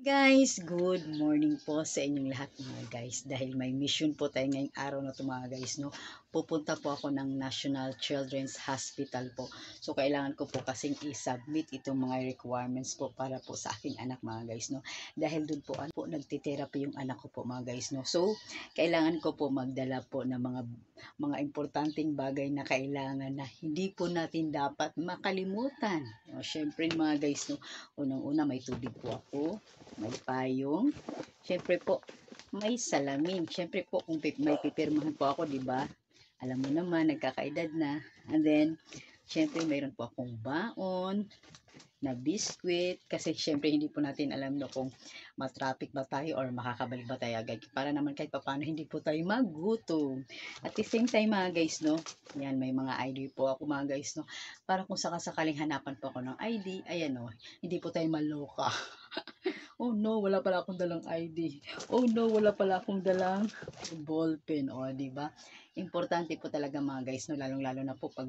Guys, good morning po sa inyong lahat mga guys. Dahil may mission po tayo ngayong araw na ito mga guys, no? Pupunta po ako ng National Children's Hospital po. So, kailangan ko po kasing i-submit itong mga requirements po para po sa aking anak mga guys, no? Dahil dun po, nagtitherapy yung anak ko po mga guys, no? So, kailangan ko po magdala po ng mga importanteng bagay na kailangan na hindi po natin dapat makalimutan. No? Syempre mga guys, no? Unang-una may tubig po ako, may payong, syempre po, may salamin. Syempre po, kung may pipirmahan po ako, di ba? Alam mo naman, nagkakaedad na. And then, syempre, mayroon po akong baon na biskwit. Kasi, syempre, hindi po natin alam no, kung matraffic ba tayo or makakabalik ba tayo agad. Para naman kahit paano, hindi po tayo magutom. At the same time, mga guys, no? Yan, may mga ID po ako, mga guys, no? Para kung sakasakaling hanapan po ako ng ID, ayan, no? Hindi po tayo maloka. Oh no, wala pala akong dalang ID. Oh no, wala pala akong dalang ballpen. O, di ba? Importante po talaga mga guys, no, lalong-lalo na po pag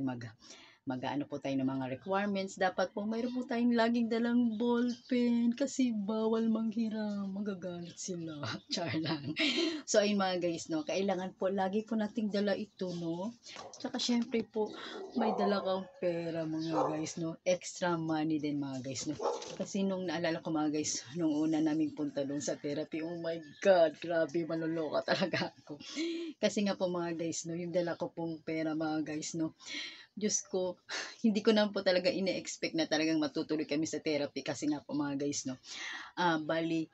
mag-ano po tayo ng mga requirements, dapat po mayroon po tayong laging dalang ballpen kasi bawal manghiram, magagalit sila. Char lang. So ayun mga guys, no, kailangan po lagi po nating dala ito, no. Tsaka syempre po may dala kang pera mga guys, no. Extra money din mga guys, no. Kasi nung naalala ko mga guys, nung una naming punta doon sa therapy, oh my God, grabe, maluloka talaga ako. Kasi nga po mga guys, no, yung dala ko pong pera mga guys, no, Diyos ko, hindi ko naman po talaga ine-expect na talagang matutuloy kami sa therapy kasi nga po mga guys, no, bali,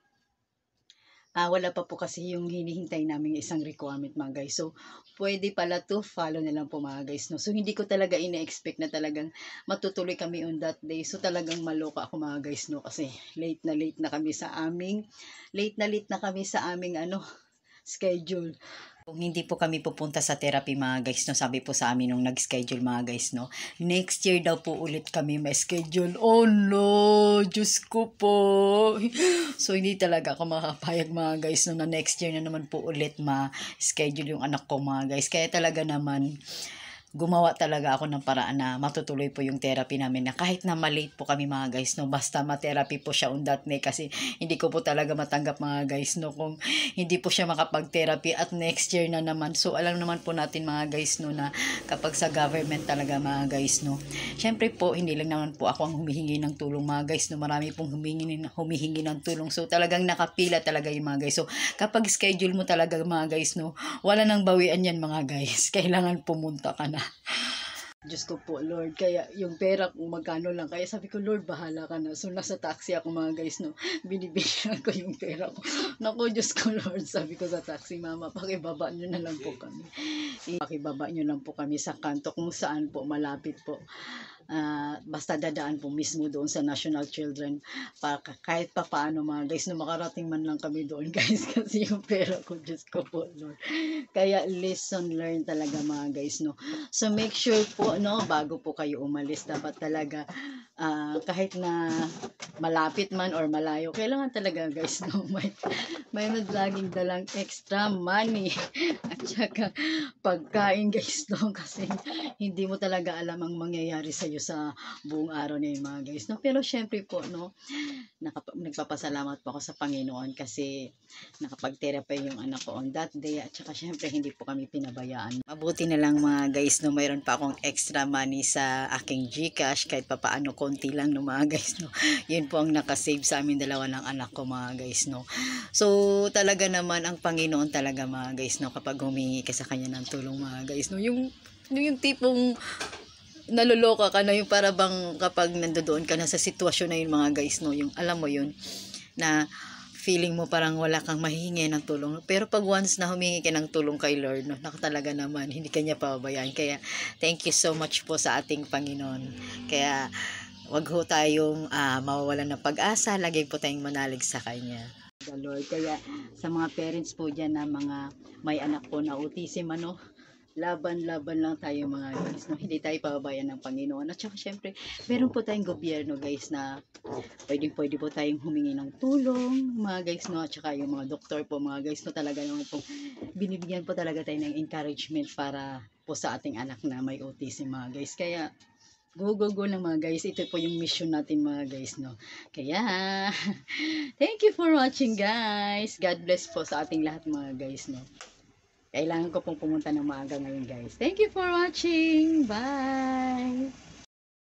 wala pa po kasi yung hinihintay namin isang requirement mga guys. So, pwede pala to follow na lang po mga guys, no. So, hindi ko talaga ine-expect na talagang matutuloy kami on that day. So, talagang maloka ako mga guys, no. Kasi late na kami sa aming, ano, schedule. Kung hindi po kami pupunta sa therapy mga guys, no, sabi po sa amin nung nag-schedule mga guys, no, next year daw po ulit kami may schedule. Oh no, Diyos ko po. So, hindi talaga ako makapayag mga guys, no, na next year na naman po ulit ma-schedule yung anak ko mga guys. Kaya talaga naman, gumawa talaga ako ng paraan na matutuloy po yung therapy namin na kahit na malate po kami mga guys, no, basta ma-therapy po siya on that day kasi hindi ko po talaga matanggap mga guys, no, kung hindi po siya makapag-therapy at next year na naman. So, alam naman po natin mga guys, no, na kapag sa government talaga mga guys, no, syempre po, hindi lang naman po ako ang humihingi ng tulong mga guys, no, marami pong humihingi ng tulong. So, talagang nakapila talaga yung mga guys. So, kapag schedule mo talaga mga guys, no, wala nang bawian yan mga guys. Kailangan pumunta ka na. Diyos ko po, Lord. Kaya yung pera kung magkano lang. Kaya sabi ko, Lord, bahala ka na. So, nasa taxi ako mga guys, no. Binibigyan ko yung pera ko. Naku, Diyos ko, Lord. Sabi ko sa taxi, Mama, pakibaba nyo na lang po kami. Pakibaba nyo lang po kami sa kanto kung saan po, malapit po. Basta dadaan po mismo doon sa National Children kahit pa paano mga guys, no, makarating man lang kami doon guys kasi yung pera ko, Diyos ko po Lord. Kaya lesson learned talaga mga guys, no. So make sure po, no, bago po kayo umalis, dapat talaga kahit na malapit man or malayo, kailangan talaga guys, no, may laging dalang extra money at saka pagkain guys, no, kasi hindi mo talaga alam ang mangyayari sa iyo sa buong araw na yun mga guys, no. Pero syempre po, no, nagpapasalamat po ako sa Panginoon kasi nakapag-therapy yung anak ko on that day at saka syempre hindi po kami pinabayaan. Mabuti na lang mga guys, no, mayroon pa akong extra money sa aking GCash kahit papaano konti lang no mga guys, no. Yun po ang nakasave sa amin dalawa ng anak ko mga guys, no. So talaga naman ang Panginoon talaga mga guys, no, kapag humingi ka sa kanya ng tulong mga guys, no, yung tipong naluloka ka na, yung para bang kapag nandoon ka na sa sitwasyon na yun mga guys, no, yung alam mo yun na feeling mo parang wala kang mahihingi ng tulong, pero pag once na humingi ka ng tulong kay Lord, no, nakatalaga naman hindi kanya pababayaan. Kaya thank you so much po sa ating Panginoon. Kaya wag ho tayong mawawalan ng pag-asa, lagi po tayong manalig sa kanya, the Lord. Kaya sa mga parents po dyan na mga may anak po na autism, ano, laban-laban lang tayo mga guys, no? Hindi tayo pababayan ng Panginoon. At saka syempre, meron po tayong gobyerno guys na pwede po tayong humingi ng tulong mga guys, no? At saka yung mga doktor po mga guys, no, talaga naman po binibigyan po talaga tayo ng encouragement para po sa ating anak na may autism mga guys. Kaya Go, go, go lang mga guys. Ito po yung mission natin mga guys, no. Kaya, thank you for watching guys. God bless po sa ating lahat mga guys, no. Kailangan ko pong pumunta ng maaga ngayon guys. Thank you for watching. Bye!